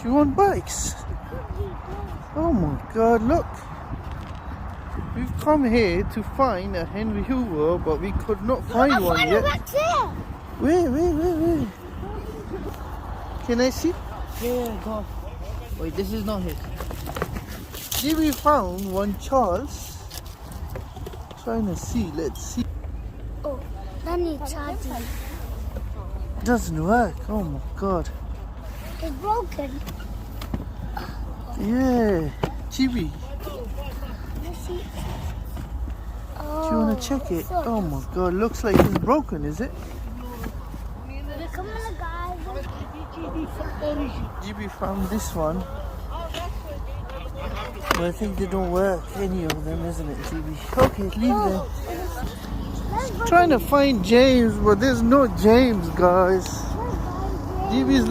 Do you want bikes? Oh my God, look. We've come here to find a Henry Hoover, but we could not find one yet. Back there. Where? Can I see? Yeah, go. Wait, this is not his. See, we found one Charles. Trying to see, let's see. Oh, that needs charging. Doesn't work. Oh my God. It's broken. Yeah. Chibi, Let's see. do you want to check it? Oh my God, looks like it's broken, is it? Come on, guys. GB found this one. But I think they don't work, any of them, isn't it, GB? Okay, leave them. Trying to find James, but there's no James, guys. GB's